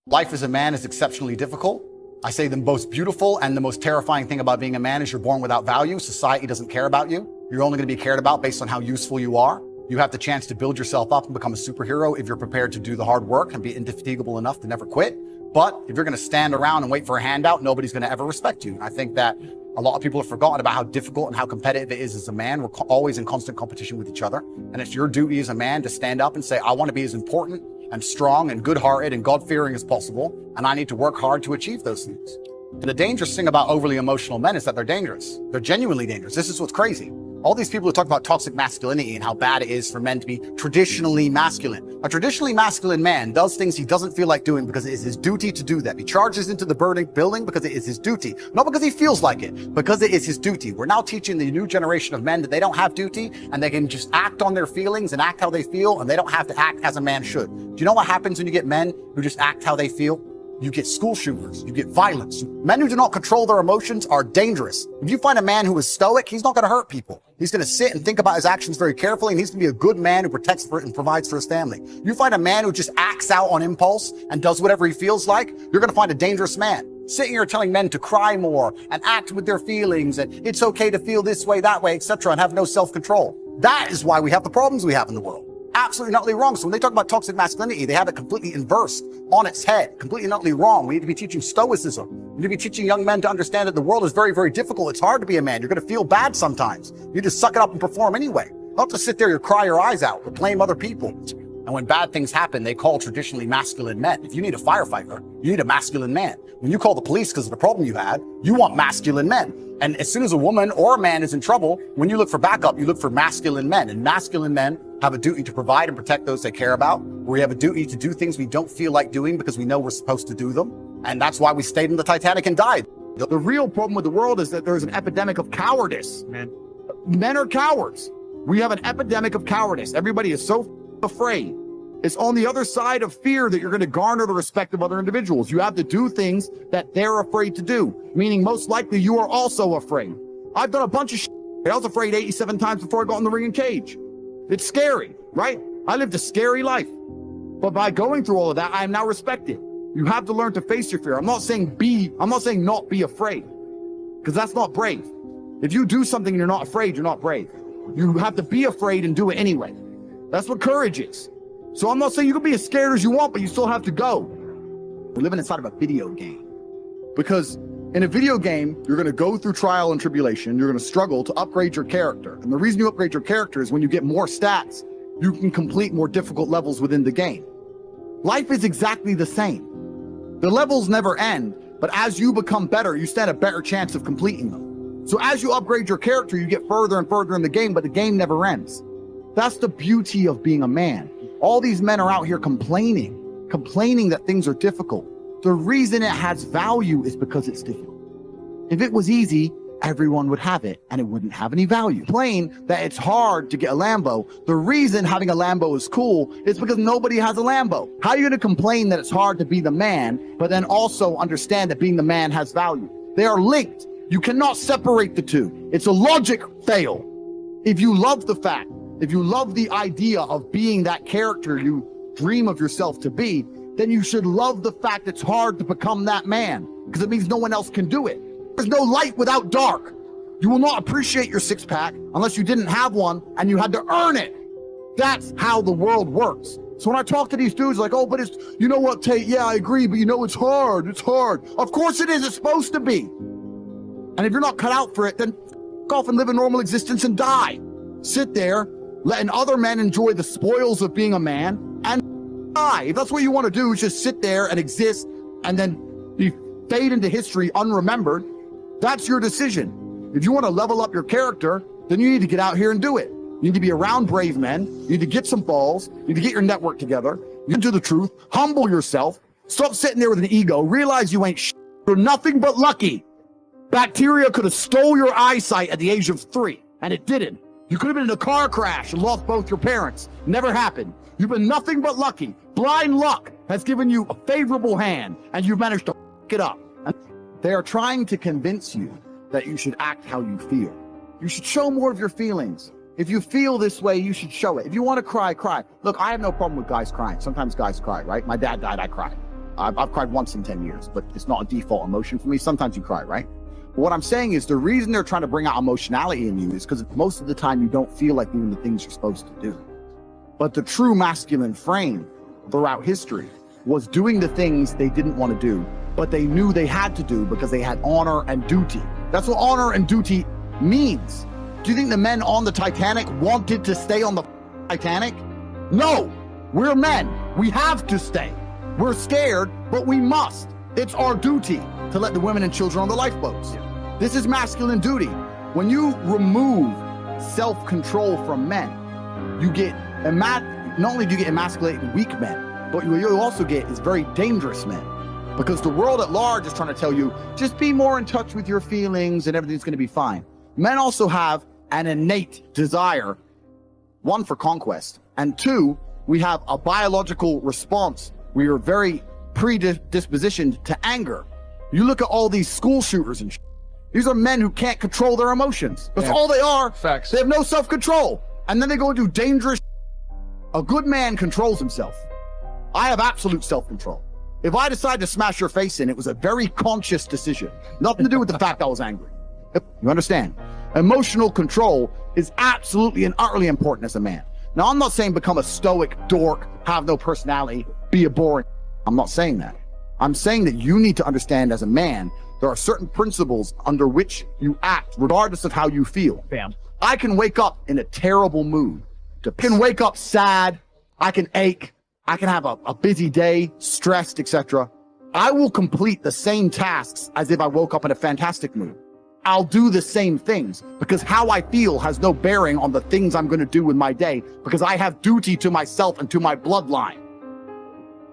Life as a man is exceptionally difficult. I say the most beautiful and the most terrifying thing about being a man is you're born without value. Society doesn't care about you. You're only going to be cared about based on how useful you are. You have the chance to build yourself up and become a superhero if you're prepared to do the hard work and be indefatigable enough to never quit. But if you're going to stand around and wait for a handout, nobody's going to ever respect you. And I think that a lot of people have forgotten about how difficult and how competitive it is as a man. We're always in constant competition with each other. And it's your duty as a man to stand up and say, I want to be as important and strong and good-hearted and God-fearing as possible. And I need to work hard to achieve those things. And the dangerous thing about overly emotional men is that they're dangerous. They're genuinely dangerous. This is what's crazy. All these people who talk about toxic masculinity and how bad it is for men to be traditionally masculine. A traditionally masculine man does things he doesn't feel like doing because it is his duty to do that. He charges into the burning building because it is his duty. Not because he feels like it, because it is his duty. We're now teaching the new generation of men that they don't have duty and they can just act on their feelings and act how they feel, and they don't have to act as a man should. Do you know what happens when you get men who just act how they feel? You get school shooters, you get violence. Men who do not control their emotions are dangerous. If you find a man who is stoic, he's not going to hurt people. He's going to sit and think about his actions very carefully, and he's going to be a good man who protects and provides for his family. You find a man who just acts out on impulse and does whatever he feels like, you're going to find a dangerous man. Sitting here telling men to cry more and act with their feelings and it's okay to feel this way, that way, etc., and have no self-control. That is why we have the problems we have in the world. Absolutely not wrong. So when they talk about toxic masculinity, they have it completely inversed on its head, completely not wrong. We need to be teaching stoicism. We need to be teaching young men to understand that the world is very, very difficult. It's hard to be a man. You're going to feel bad sometimes. You just suck it up and perform anyway. Not to sit there and cry your eyes out or blame other people. And when bad things happen, they call traditionally masculine men. If you need a firefighter, you need a masculine man. When you call the police because of the problem you had, you want masculine men. And as soon as a woman or a man is in trouble, when you look for backup, you look for masculine men. And masculine men have a duty to provide and protect those they care about. We have a duty to do things we don't feel like doing because we know we're supposed to do them. And that's why we stayed in the Titanic and died. The real problem with the world is that there's an epidemic of cowardice, man. Men are cowards. We have an epidemic of cowardice. Everybody is so afraid. It's on the other side of fear that you're going to garner the respect of other individuals. You have to do things that they're afraid to do, meaning most likely you are also afraid. I've done a bunch of shit. I was afraid 87 times before I got in the ring and cage. It's scary, right? I lived a scary life. But by going through all of that, I am now respected. You have to learn to face your fear. I'm not saying not be afraid, because that's not brave. If you do something and you're not afraid, you're not brave. You have to be afraid and do it anyway. That's what courage is. So I'm not saying you can be as scared as you want, but you still have to go. We're living inside of a video game. Because in a video game, you're going to go through trial and tribulation. You're going to struggle to upgrade your character. And the reason you upgrade your character is when you get more stats, you can complete more difficult levels within the game. Life is exactly the same. The levels never end, but as you become better, you stand a better chance of completing them. So as you upgrade your character, you get further and further in the game, but the game never ends. That's the beauty of being a man. All these men are out here complaining that things are difficult. The reason it has value is because it's difficult. If it was easy, everyone would have it and it wouldn't have any value. Complain that it's hard to get a Lambo. The reason having a Lambo is cool is because nobody has a Lambo. How are you going to complain that it's hard to be the man, but then also understand that being the man has value? They are linked. You cannot separate the two. It's a logic fail. If you love the fact, if you love the idea of being that character you dream of yourself to be, then you should love the fact it's hard to become that man, because it means no one else can do it. There's no light without dark. You will not appreciate your six-pack unless you didn't have one and you had to earn it. That's how the world works. So when I talk to these dudes like, oh, but it's, you know what, Tate, yeah, I agree, but you know, it's hard. Of course it is. It's supposed to be. And if you're not cut out for it, then go off and live a normal existence and die. Sit there, letting other men enjoy the spoils of being a man and die. If that's what you want to do, is just sit there and exist and then fade into history unremembered. That's your decision. If you want to level up your character, then you need to get out here and do it. You need to be around brave men. You need to get some balls. You need to get your network together. You need to do the truth. Humble yourself. Stop sitting there with an ego. Realize you ain't shit. You're nothing but lucky. Bacteria could have stole your eyesight at the age of 3, and it didn't. You could have been in a car crash and lost both your parents. Never happened. You've been nothing but lucky. Blind luck has given you a favorable hand, and you've managed to f it up. And they are trying to convince you that you should act how you feel. You should show more of your feelings. If you feel this way, you should show it. If you want to cry, cry. Look, I have no problem with guys crying. Sometimes guys cry, right? My dad died, I cried. I've cried once in 10 years, but it's not a default emotion for me. Sometimes you cry, right? But what I'm saying is the reason they're trying to bring out emotionality in you is because most of the time you don't feel like doing the things you're supposed to do. But the true masculine frame throughout history was doing the things they didn't want to do, but they knew they had to do because they had honor and duty. That's what honor and duty means. Do you think the men on the Titanic wanted to stay on the Titanic? No, we're men. We have to stay. We're scared, but we must. It's our duty to let the women and children on the lifeboats. This is masculine duty. When you remove self-control from men, you get, not only do you get emasculated weak men, but what you also get is very dangerous men. Because the world at large is trying to tell you, just be more in touch with your feelings and everything's gonna be fine. Men also have an innate desire, one, for conquest, and two, we have a biological response. We are very predispositioned to anger. You look at all these school shooters and these are men who can't control their emotions. That's all they are. Facts. They have no self-control. And then they go and do dangerous. A good man controls himself. I have absolute self-control. If I decide to smash your face in, it was a very conscious decision. Nothing to do with the fact I was angry. You understand? Emotional control is absolutely and utterly important as a man. Now, I'm not saying become a stoic dork, have no personality, be a boring. I'm not saying that. I'm saying that you need to understand as a man, there are certain principles under which you act, regardless of how you feel. Bam. I can wake up in a terrible mood. I can wake up sad. I can ache. I can have a busy day, stressed, etc. I will complete the same tasks as if I woke up in a fantastic mood. I'll do the same things because how I feel has no bearing on the things I'm going to do with my day because I have duty to myself and to my bloodline.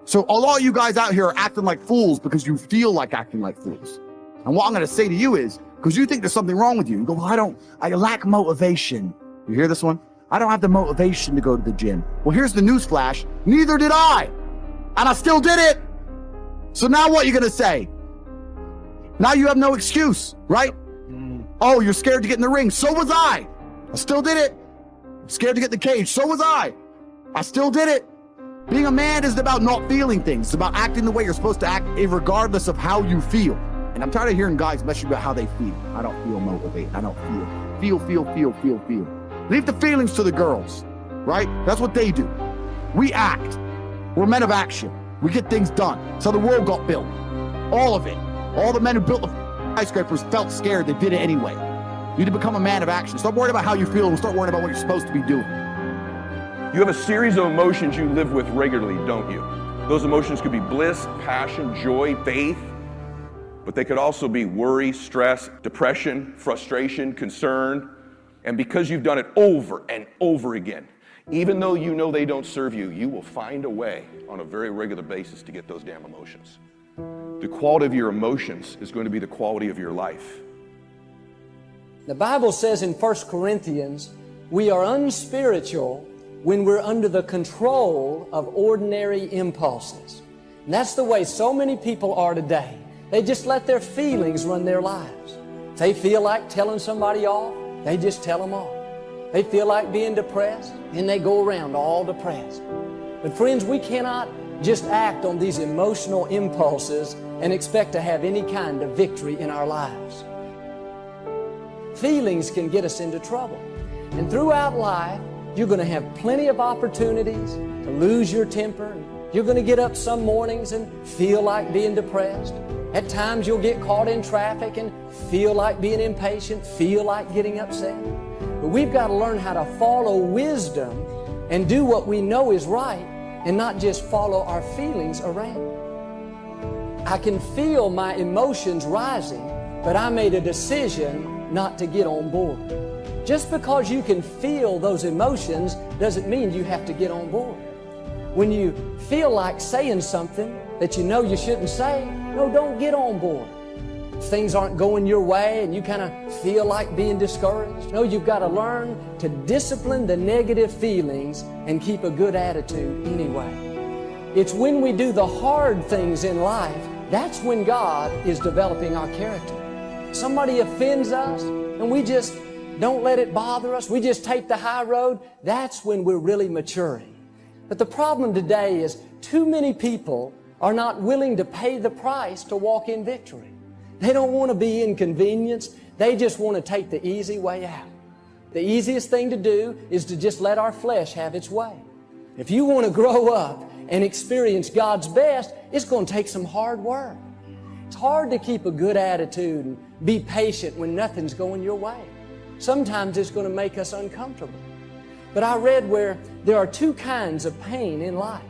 So a lot of you guys out here are acting like fools because you feel like acting like fools. And what I'm going to say to you is, because you think there's something wrong with you, you go, well, I lack motivation. You hear this one? I don't have the motivation to go to the gym. Well, here's the news flash. Neither did I. And I still did it. So now what are you going to say? Now you have no excuse, right? Oh, you're scared to get in the ring. So was I. I still did it. I'm scared to get in the cage. So was I. I still did it. Being a man isn't about not feeling things. It's about acting the way you're supposed to act, regardless of how you feel. And I'm tired of hearing guys message about how they feel. I don't feel motivated. I don't feel. Feel. Leave the feelings to the girls, right? That's what they do. We act. We're men of action. We get things done. That's how the world got built. All of it. All the men who built the skyscrapers felt scared. They did it anyway. You need to become a man of action. Stop worrying about how you feel and start worrying about what you're supposed to be doing. You have a series of emotions you live with regularly, don't you? Those emotions could be bliss, passion, joy, faith, but they could also be worry, stress, depression, frustration, concern. And because you've done it over and over again, even though you know they don't serve you, you will find a way on a very regular basis to get those damn emotions. The quality of your emotions is going to be the quality of your life. The Bible says in 1 Corinthians, we are unspiritual when we're under the control of ordinary impulses. And that's the way so many people are today. They just let their feelings run their lives. If they feel like telling somebody off, they just tell them off. They feel like being depressed, and they go around all depressed. But friends, we cannot just act on these emotional impulses and expect to have any kind of victory in our lives. Feelings can get us into trouble. And throughout life, you're going to have plenty of opportunities to lose your temper. You're going to get up some mornings and feel like being depressed. At times you'll get caught in traffic and feel like being impatient, feel like getting upset. But we've got to learn how to follow wisdom and do what we know is right and not just follow our feelings around. I can feel my emotions rising, but I made a decision not to get on board. Just because you can feel those emotions doesn't mean you have to get on board. When you feel like saying something that you know you shouldn't say, no, don't get on board. If things aren't going your way and you kind of feel like being discouraged, no, you've got to learn to discipline the negative feelings and keep a good attitude anyway. It's when we do the hard things in life, that's when God is developing our character. Somebody offends us and we just don't let it bother us. We just take the high road. That's when we're really maturing. But the problem today is too many people are not willing to pay the price to walk in victory. They don't want to be inconvenienced. They just want to take the easy way out. The easiest thing to do is to just let our flesh have its way. If you want to grow up and experience God's best, it's going to take some hard work. It's hard to keep a good attitude and be patient when nothing's going your way. Sometimes it's going to make us uncomfortable. But I read where there are two kinds of pain in life.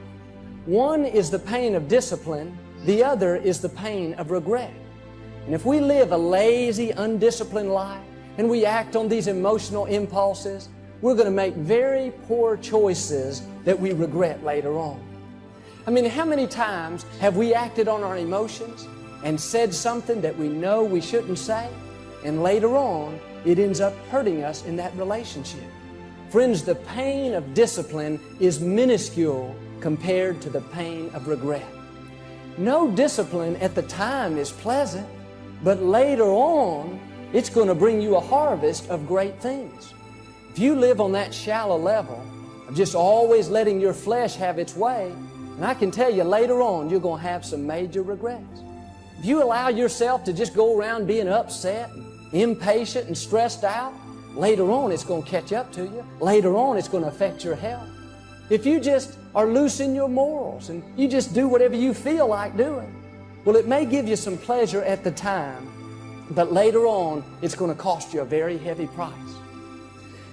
One is the pain of discipline. The other is the pain of regret. And if we live a lazy, undisciplined life, and we act on these emotional impulses, we're going to make very poor choices that we regret later on. I mean, how many times have we acted on our emotions and said something that we know we shouldn't say, and later on, it ends up hurting us in that relationship? Friends, the pain of discipline is minuscule compared to the pain of regret. No discipline at the time is pleasant, but later on, it's going to bring you a harvest of great things. If you live on that shallow level of just always letting your flesh have its way, and I can tell you later on you're going to have some major regrets. If you allow yourself to just go around being upset, impatient, and stressed out, later on it's going to catch up to you. Later on it's going to affect your health. If you just are loose in your morals and you just do whatever you feel like doing, well, it may give you some pleasure at the time, but later on, it's going to cost you a very heavy price.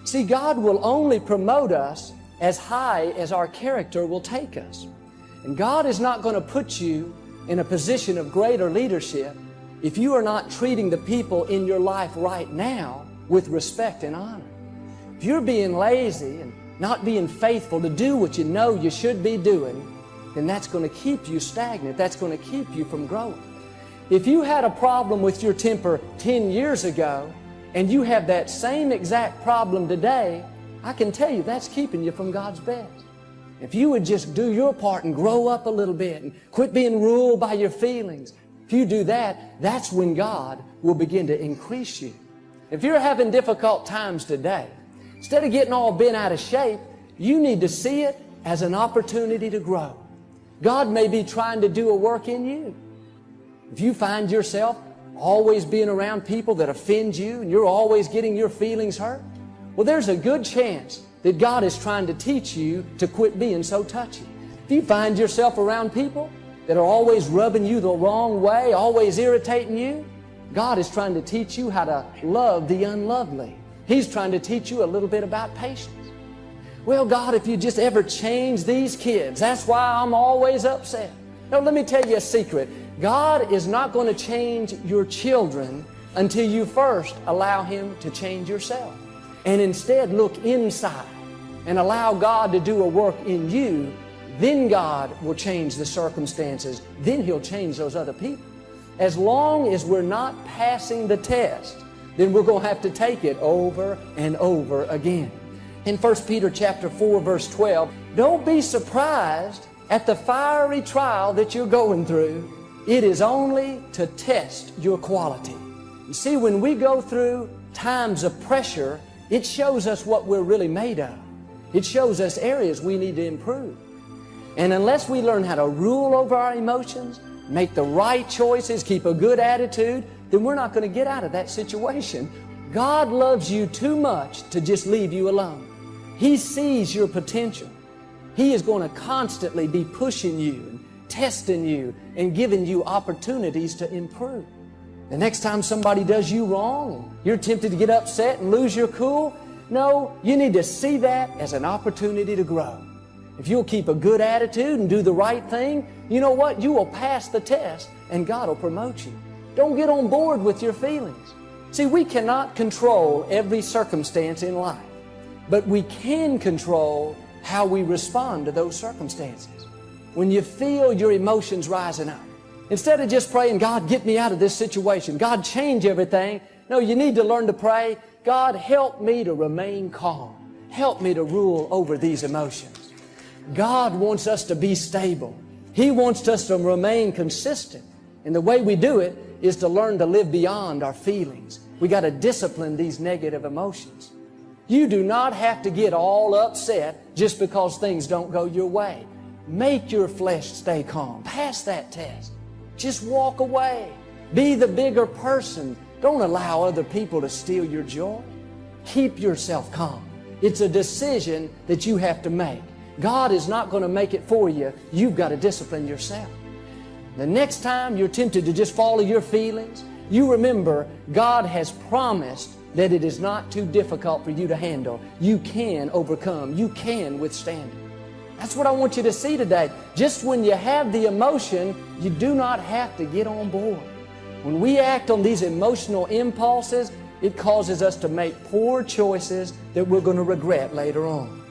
See, God will only promote us as high as our character will take us. And God is not going to put you in a position of greater leadership if you are not treating the people in your life right now with respect and honor. If you're being lazy and not being faithful to do what you know you should be doing, then that's going to keep you stagnant. That's going to keep you from growing. If you had a problem with your temper 10 years ago and you have that same exact problem today, I can tell you that's keeping you from God's best. If you would just do your part and grow up a little bit and quit being ruled by your feelings, if you do that, that's when God will begin to increase you. If you're having difficult times today, instead of getting all bent out of shape, you need to see it as an opportunity to grow. God may be trying to do a work in you. If you find yourself always being around people that offend you and you're always getting your feelings hurt, well, there's a good chance that God is trying to teach you to quit being so touchy. If you find yourself around people that are always rubbing you the wrong way, always irritating you, God is trying to teach you how to love the unlovely. He's trying to teach you a little bit about patience. Well, God, if you just ever change these kids, that's why I'm always upset. Now, let me tell you a secret. God is not going to change your children until you first allow Him to change yourself. And instead look inside and allow God to do a work in you. Then God will change the circumstances. Then He'll change those other people. As long as we're not passing the test, then we're going to have to take it over and over again. In 1 Peter chapter 4, verse 12, don't be surprised at the fiery trial that you're going through. It is only to test your quality. You see, when we go through times of pressure, it shows us what we're really made of. It shows us areas we need to improve. And unless we learn how to rule over our emotions, make the right choices, keep a good attitude, then we're not going to get out of that situation. God loves you too much to just leave you alone. He sees your potential. He is going to constantly be pushing you and testing you and giving you opportunities to improve. The next time somebody does you wrong and you're tempted to get upset and lose your cool, no, you need to see that as an opportunity to grow. If you'll keep a good attitude and do the right thing, you know what? You will pass the test and God will promote you. Don't get on board with your feelings. See, we cannot control every circumstance in life, but we can control how we respond to those circumstances. When you feel your emotions rising up, instead of just praying, God, get me out of this situation, God, change everything, no, you need to learn to pray, God, help me to remain calm. Help me to rule over these emotions. God wants us to be stable. He wants us to remain consistent. And the way we do it is to learn to live beyond our feelings. We got to discipline these negative emotions. You do not have to get all upset just because things don't go your way. Make your flesh stay calm. Pass that test. Just walk away. Be the bigger person. Don't allow other people to steal your joy. Keep yourself calm. It's a decision that you have to make. God is not going to make it for you. You've got to discipline yourself. The next time you're tempted to just follow your feelings, you remember God has promised that it is not too difficult for you to handle. You can overcome. You can withstand it. That's what I want you to see today. Just when you have the emotion, you do not have to get on board. When we act on these emotional impulses, it causes us to make poor choices that we're going to regret later on.